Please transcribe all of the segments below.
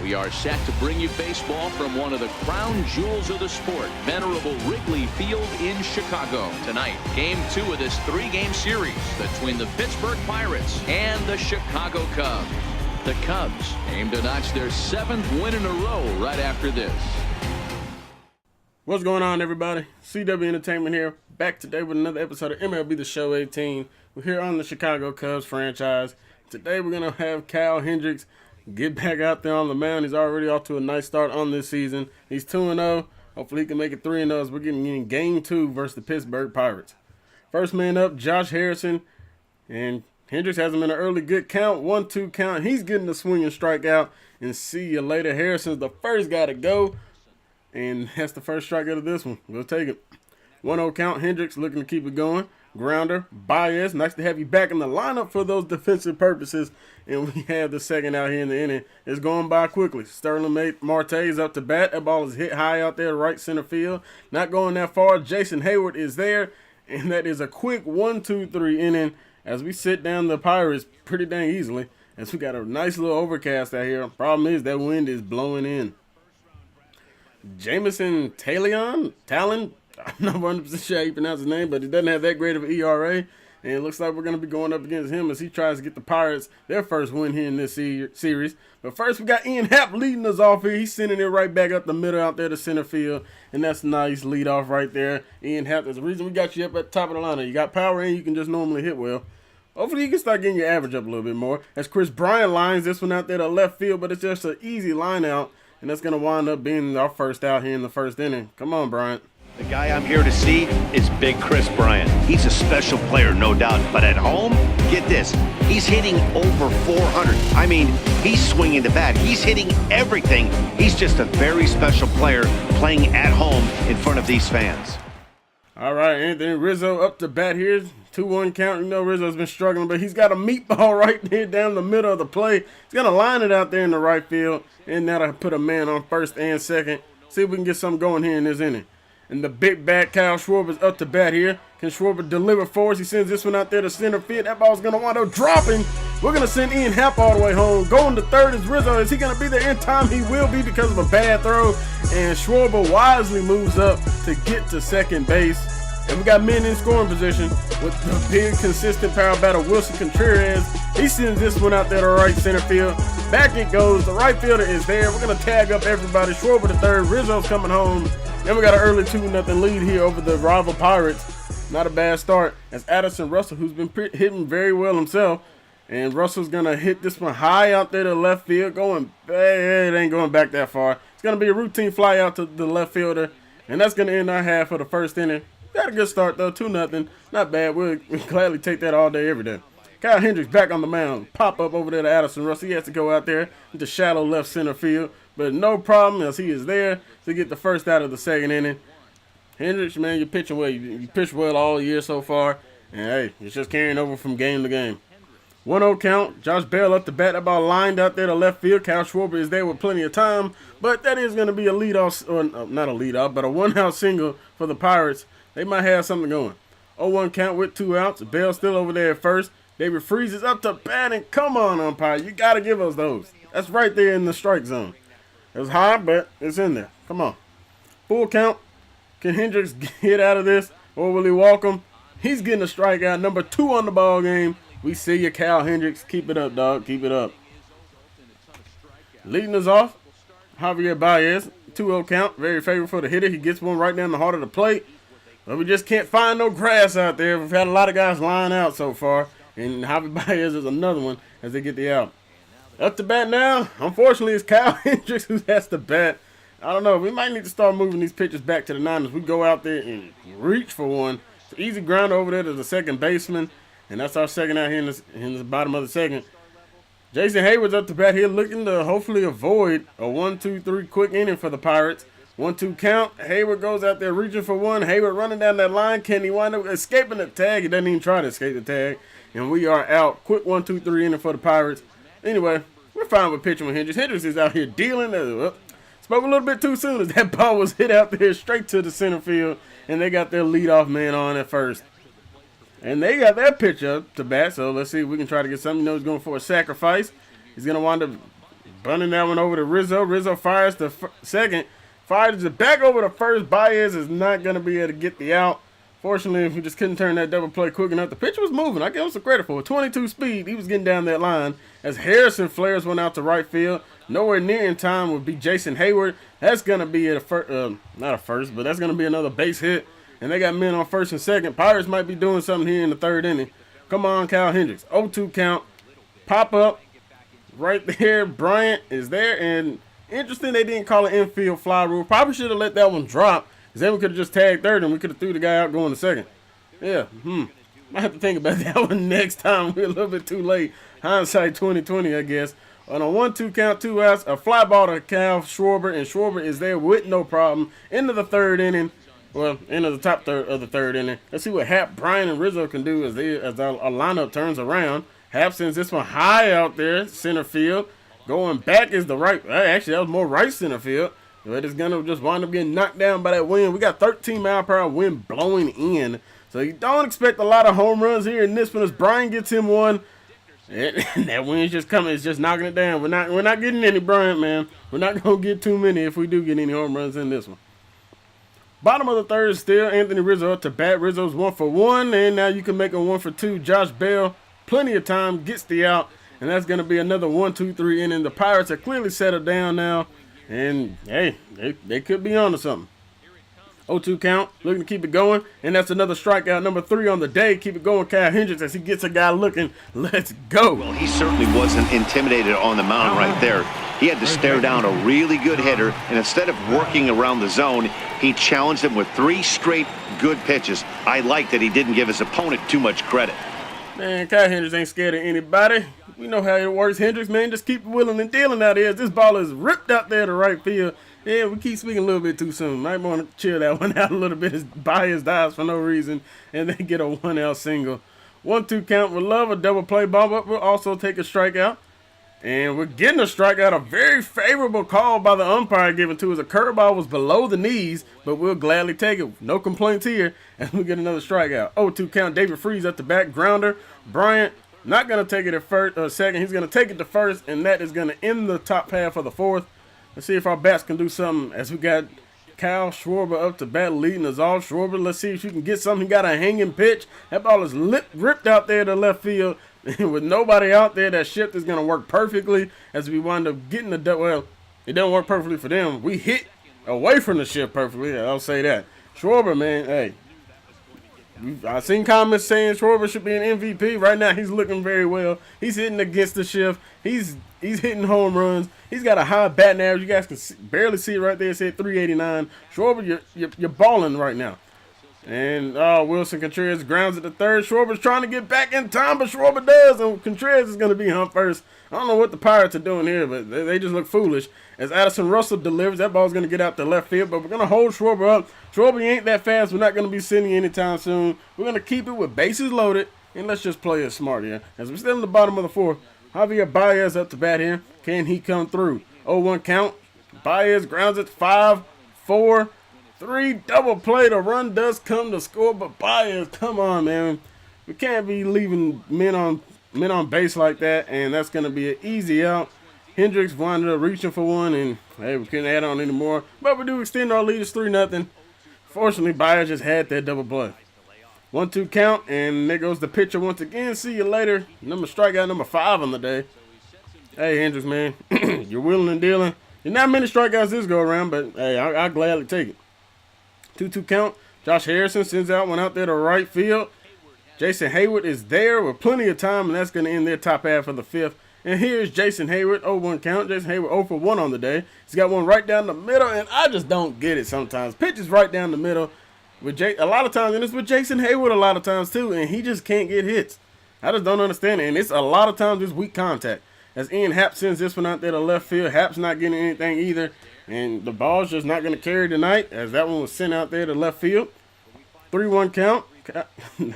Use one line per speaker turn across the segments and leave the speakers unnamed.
We are set to bring you baseball from one of the crown jewels of the sport, venerable Wrigley Field in Chicago. Tonight, Game 2 of this 3-game series between the Pittsburgh Pirates and the Chicago Cubs. The Cubs aim to notch their 7th win in a row right after this.
What's going on, everybody? CW Entertainment here, back today with another episode of MLB The Show 18. We're here on the Chicago Cubs franchise. Today we're going to have Kyle Hendricks get back out there on the mound. He's already off to a nice start on this season. He's 2-0. Hopefully he can make it 3-0 as we're getting in Game 2 versus the Pittsburgh Pirates. First man up, Josh Harrison. And Hendricks has him in an early good count, 1-2 count. He's getting the swing and strikeout. And see you later. Harrison's the first guy to go. And that's the first strikeout of this one. We'll take it. 1-0 count. Hendricks looking to keep it going. Grounder. Baez. Nice to have you back in the lineup for those defensive purposes. And we have the second out here in the inning. It's going by quickly. Sterling Marte is up to bat. That ball is hit high out there, right center field. Not going that far. Jason Hayward is there. And that is a quick 1-2-3 inning as we sit down the Pirates pretty dang easily. As we got a nice little overcast out here. Problem is that wind is blowing in. Jameson Talon, I'm not 100% sure how you pronounce his name, but he doesn't have that great of an ERA. And it looks like we're going to be going up against him as he tries to get the Pirates their first win here in this series. But first, we got Ian Happ leading us off here. He's sending it right back up the middle out there to center field. And that's a nice lead off right there. Ian Happ, there's the reason we got you up at the top of the lineup. You got power and you can just normally hit well. Hopefully you can start getting your average up a little bit more. As Chris Bryant lines this one out there to left field, but it's just an easy line out. And that's going to wind up being our first out here in the first inning. Come on, Bryant.
The guy I'm here to see is Big Chris Bryant. He's a special player, no doubt. But at home, get this, he's hitting over 400. I mean, he's swinging the bat. He's hitting everything. He's just a very special player playing at home in front of these fans.
All right, Anthony Rizzo up to bat here. 2-1 count. You know Rizzo's been struggling, but he's got a meatball right there down the middle of the plate. He's going to line it out there in the right field, and that'll put a man on first and second. See if we can get something going here in this inning. And the big bat, Kyle Schwarber's up to bat here. Can Schwarber deliver for us? He sends this one out there to center field. That ball's going to wind up dropping. We're going to send Ian Happ all the way home. Going to third is Rizzo. Is he going to be there in time? He will be because of a bad throw. And Schwarber wisely moves up to get to second base. And we got men in scoring position with the big, consistent power batter, Wilson Contreras. He sends this one out there to right center field. Back it goes. The right fielder is there. We're going to tag up everybody. Schwarber to third. Rizzo's coming home. And we got an early 2-0 lead here over the rival Pirates. Not a bad start. As Addison Russell, who's been hitting very well himself. And Russell's going to hit this one high out there to left field. It ain't going back that far. It's going to be a routine fly out to the left fielder. And that's going to end our half of the first inning. Got a good start, though. 2-0. Not bad. We'll gladly take that all day, every day. Kyle Hendricks back on the mound. Pop up over there to Addison Russell. He has to go out there into shallow left center field. But no problem as he is there to get the first out of the second inning. Hendricks, man, you're pitching well. You pitched well all year so far. And, hey, it's just carrying over from game to game. 1-0 count. Josh Bell up to bat. That ball lined out there to left field. Kyle Schwarber is there with plenty of time. But that is going to be a leadoff, or not a leadoff, but a one-out single for the Pirates. They might have something going. 0-1 count with 2 outs. Bell still over there at first. David Freese is up to bat, and come on, umpire. You got to give us those. That's right there in the strike zone. It's high, but it's in there. Come on. Full count. Can Hendricks get out of this, or will he walk him? He's getting a strikeout. Number 2 on the ball game. We see you, Kyle Hendricks. Keep it up, dog. Keep it up. Leading us off, Javier Baez. 2-0 count. Very favorable for the hitter. He gets one right down the heart of the plate. But we just can't find no grass out there. We've had a lot of guys line out so far. And Javier Baez is another one as they get the out. Up to bat now. Unfortunately, it's Kyle Hendricks who has to bat. I don't know. We might need to start moving these pitches back to the 9ers. We go out there and reach for one. It's an easy ground over there to the second baseman. And that's our second out here in the bottom of the second. Jason Hayward's up to bat here looking to hopefully avoid a 1-2-3 quick inning for the Pirates. 1-2 count. Hayward goes out there reaching for one. Hayward running down that line. Can he wind up escaping the tag? He doesn't even try to escape the tag. And we are out. Quick 1-2-3 inning for the Pirates. Anyway, we're fine with pitching with Hendricks. Hendricks is out here dealing. Spoke a little bit too soon as that ball was hit out there straight to the center field. And they got their leadoff man on at first. And they got that pitch up to bat. So let's see if we can try to get something. You know he's going for a sacrifice. He's going to wind up Bunting that one over to Rizzo. Rizzo fires to second. Fires it back over to first. Baez is not going to be able to get the out. Fortunately, if we just couldn't turn that double play quick enough. The pitcher was moving. I give him some credit for it. 22 speed. He was getting down that line. As Harrison flares one out to right field. Nowhere near in time would be Jason Hayward. That's going to be not a first, but that's going to be another base hit. And they got men on first and second. Pirates might be doing something here in the third inning. Come on, Kyle Hendricks. 0-2 count. Pop up. Right there. Bryant is there. And interesting they didn't call an infield fly rule. Probably should have let that one drop. Because then we could have just tagged third and we could have threw the guy out going to second. Yeah, Might have to think about that one next time. We're a little bit too late. Hindsight 2020, I guess. On a 1-2 count, 2 outs, a fly ball to Cal Schwarber, and Schwarber is there with no problem. Into the third inning. Well, into the top third of the third inning. Let's see what Hap, Brian, and Rizzo can do as our lineup turns around. Hap sends this one high out there, center field. Going back is the right. Actually, that was more right center field. But it's going to just wind up getting knocked down by that wind. We got 13-mile-per-hour wind blowing in. So you don't expect a lot of home runs here in this one as Brian gets him one. And that wind's just coming. It's just knocking it down. We're not getting any, Bryant, man. We're not going to get too many if we do get any home runs in this one. Bottom of the third still Anthony Rizzo up to bat. Rizzo's 1 for 1. And now you can make a 1 for 2. Josh Bell, plenty of time, gets the out. And that's going to be another 1-2-3 inning. The Pirates are clearly settled down now. And, hey, they could be on to something. 0-2 count, looking to keep it going. And that's another strikeout, number 3 on the day. Keep it going, Kyle Hendricks, as he gets a guy looking. Let's go.
Well, he certainly wasn't intimidated on the mound right there. He had to stare down a really good hitter, and instead of working around the zone, he challenged him with 3 straight good pitches. I like that he didn't give his opponent too much credit.
Man, Kyle Hendricks ain't scared of anybody. We know how it works, Hendricks, man. Just keep willing and dealing out here. This ball is ripped out there to right field. Yeah, we keep speaking a little bit too soon. Might want to chill that one out a little bit. His bias dies for no reason, and then get a 1-out single. 1-2 count. We'll love a double play ball, but we'll also take a strikeout. And we're getting a strikeout. A very favorable call by the umpire given to us. A curveball was below the knees, but we'll gladly take it. No complaints here, and we get another strikeout. 0-2 count. David Freese at the back. Grounder. Bryant not going to take it at first or second. He's going to take it to first, and that is going to end the top half of the fourth. Let's see if our bats can do something as we got Kyle Schwarber up to bat leading us off. Schwarber, let's see if you can get something. He got a hanging pitch. That ball is ripped out there to left field. With nobody out there, that shift is going to work perfectly as we wind up getting the well, it doesn't work perfectly for them. We hit away from the shift perfectly. I'll say that. Schwarber, man, hey. I've seen comments saying Schwarber should be an MVP. Right now, he's looking very well. He's hitting against the shift. He's hitting home runs. He's got a high batting average. You guys can barely see it right there. It said 389. Schwarber, you're balling right now. And Wilson Contreras grounds at the third. Schwarber's trying to get back in time, but Schwarber does. And Contreras is going to be home first. I don't know what the Pirates are doing here, but they just look foolish. As Addison Russell delivers, that ball's going to get out to left field, but we're going to hold Schwarber up. Schwarber ain't that fast. We're not going to be sitting anytime soon. We're going to keep it with bases loaded, and let's just play it smart here. As we're still in the bottom of the fourth, Javier Baez up to bat here. Can he come through? 0-1 count. Baez grounds it 5-4. 3 double play. The run does come to score, but Baez, come on, man. We can't be leaving men on base like that, and that's going to be an easy out. Hendricks wound up reaching for one, and hey, we couldn't add on anymore. But we do extend our lead. It's 3-0. Fortunately, Baez just had that double play. 1-2 count, and there goes the pitcher once again. See you later. Strikeout number 5 on the day. Hey, Hendricks, man, you're willing and dealing. There's not many strikeouts this go around, but hey, I'll gladly take it. 2-2 count. Josh Harrison sends out one out there to right field. Jason Hayward is there with plenty of time, and that's going to end their top half of the fifth. And here's Jason Hayward, 0-1 count. Jason Hayward 0 for 1 on the day. He's got one right down the middle, and I just don't get it sometimes. Pitches right down the middle with a lot of times, and it's with Jason Hayward a lot of times too, and he just can't get hits. I just don't understand it, and it's a lot of times it's weak contact. As Ian Happ sends this one out there to left field, Happ's not getting anything either, and the ball's just not going to carry tonight as that one was sent out there to left field. 3-1 count. I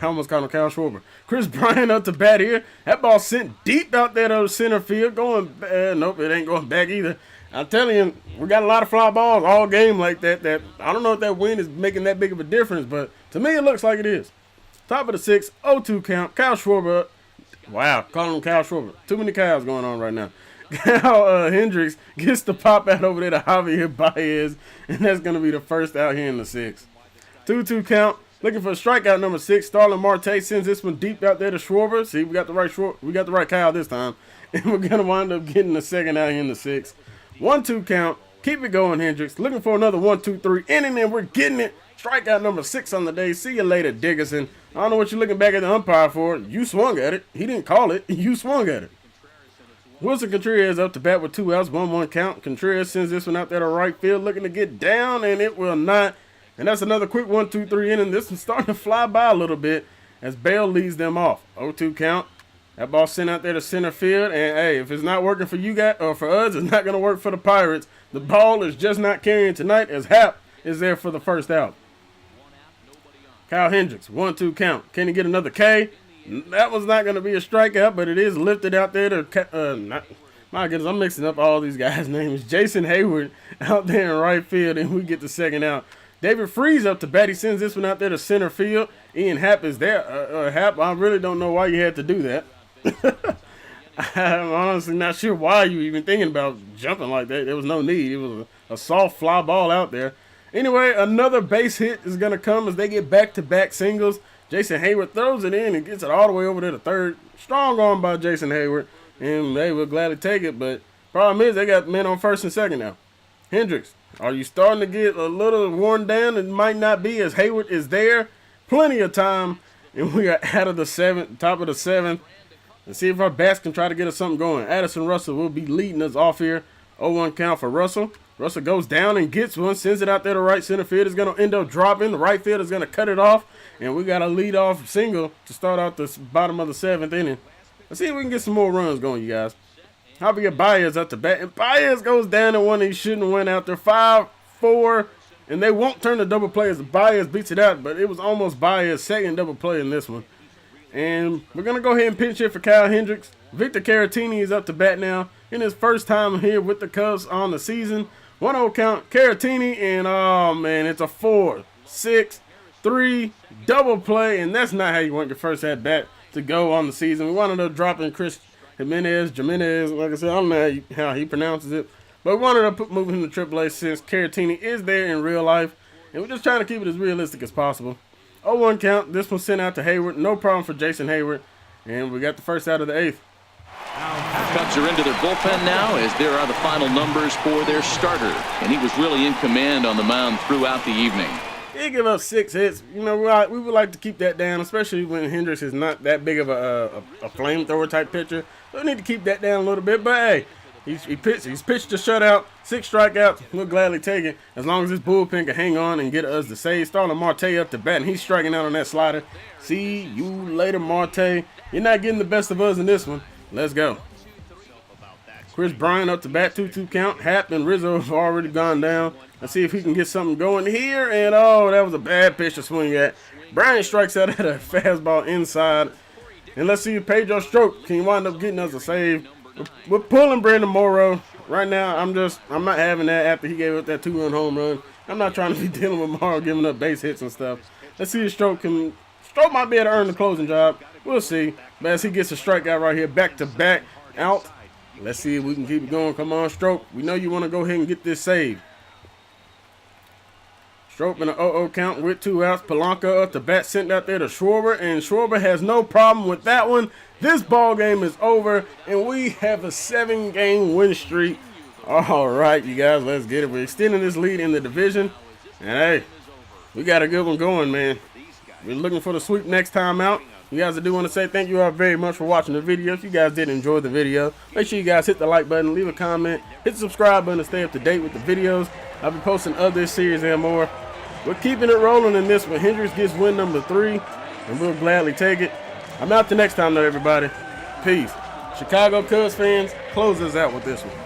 almost called him Kyle Schwarber. Chris Bryant up to bat here. That ball sent deep out there to center field. Going, nope, it ain't going back either. I'm telling you, we got a lot of fly balls all game like that. That I don't know if that wind is making that big of a difference, but to me it looks like it is. Top of the 6th, 0-2 count. Kyle Schwarber. Wow, calling him Kyle Schwarber. Too many Kyles going on right now. Hendricks gets the pop out over there to Javier Baez, and that's going to be the first out here in the 6th. 2-2 count. Looking for strikeout number 6. Starling Marte sends this one deep out there to Schwarber. See, we got the right Kyle this time, and we're going to wind up getting the second out here in the 6th. 1-2 count. Keep it going, Hendricks. Looking for another 1-2-3 inning, and we're getting it. Strikeout number 6 on the day. See you later, Dickerson. I don't know what you're looking back at the umpire for. You swung at it. He didn't call it. You swung at it. Wilson Contreras up to bat with 2 outs, 1-1 count. Contreras sends this one out there to right field, looking to get down, and it will not. And that's another quick 1-2-3 inning. This one's starting to fly by a little bit as Bale leads them off. 0-2 count. That ball sent out there to center field, and hey, if it's not working for you guys or for us, it's not going to work for the Pirates. The ball is just not carrying tonight as Hap is there for the first out. Kyle Hendricks, 1-2 count. Can he get another K? That was not going to be a strikeout, but it is lifted out there to, my goodness, I'm mixing up all these guys' names. Jason Hayward out there in right field, and we get the second out. David Freese up to bat. He sends this one out there to center field. Ian Happ is there. Happ, I really don't know why you had to do that. I'm honestly not sure why you even thinking about jumping like that. There was no need. It was a soft fly ball out there. Anyway, another base hit is going to come as they get back-to-back singles. Jason Hayward throws it in and gets it all the way over to the third. Strong arm by Jason Hayward, and they will gladly take it. But problem is they got men on first and second now. Hendricks, are you starting to get a little worn down? It might not be as Hayward is there. Plenty of time, and we are out of the 7th, top of the 7th. Let's see if our bats can try to get us something going. Addison Russell will be leading us off here. 0-1 count for Russell. Russell goes down and gets one, sends it out there to right center field. It's going to end up dropping. The right field is going to cut it off, and we got a lead-off single to start out the bottom of the 7th inning. Let's see if we can get some more runs going, you guys. Javier Baez up to bat, and Baez goes down in one he shouldn't have went out there. 5-4, and they won't turn the double play as Baez beats it out, but it was almost Baez's second double play in this one. And we're going to go ahead and pinch hit for Kyle Hendricks. Victor Caratini is up to bat now in his first time here with the Cubs on the season. 1-0 count, Caratini, and oh man, it's a 4-6-3 double play, and that's not how you want your first at bat to go on the season. We wanted to drop in Chris Jimenez, like I said, I don't know how he pronounces it, but we wanted to move him to AAA since Caratini is there in real life, and we're just trying to keep it as realistic as possible. 0-1 count, this one sent out to Hayward, no problem for Jason Hayward, and we got the first out of the 8th.
Cubs are into their bullpen now as there are the final numbers for their starter, and he was really in command on the mound throughout the evening.
He gave up 6 hits. You know, we would like to keep that down, especially when Hendricks is not that big of a flamethrower type pitcher. So we need to keep that down a little bit. But hey, he's pitched a shutout, 6 strikeouts. We'll gladly take it as long as this bullpen can hang on and get us the save. Starling Marte up to bat, and he's striking out on that slider. See you later, Marte. You're not getting the best of us in this one. Let's go. Chris Bryant up to bat, 2-2 count. Happ and Rizzo have already gone down. Let's see if he can get something going here. And oh, that was a bad pitch to swing at. Bryant strikes out at a fastball inside. And let's see if Pedro Strop can wind up getting us a save. We're pulling Brandon Morrow. Right now, I'm not having that after he gave up that 2-run home run. I'm not trying to be dealing with Morrow giving up base hits and stuff. Let's see if Strop might be able to earn the closing job. We'll see. But as he gets a strikeout right here, back-to-back out. Let's see if we can keep it going. Come on, Strop. We know you want to go ahead and get this save. Strop in an 0-0 count with 2 outs. Polanco up to bat, sent out there to Schwarber, and Schwarber has no problem with that one. This ball game is over, and we have a 7-game win streak. All right, you guys, let's get it. We're extending this lead in the division, and hey, we got a good one going, man. We're looking for the sweep next time out. You guys, I do want to say thank you all very much for watching the video. If you guys did enjoy the video, make sure you guys hit the like button, leave a comment, hit the subscribe button to stay up to date with the videos. I'll be posting other series and more. We're keeping it rolling in this one. Hendricks gets win number 3, and we'll gladly take it. I'm out the next time, though, everybody. Peace. Chicago Cubs fans, close us out with this one.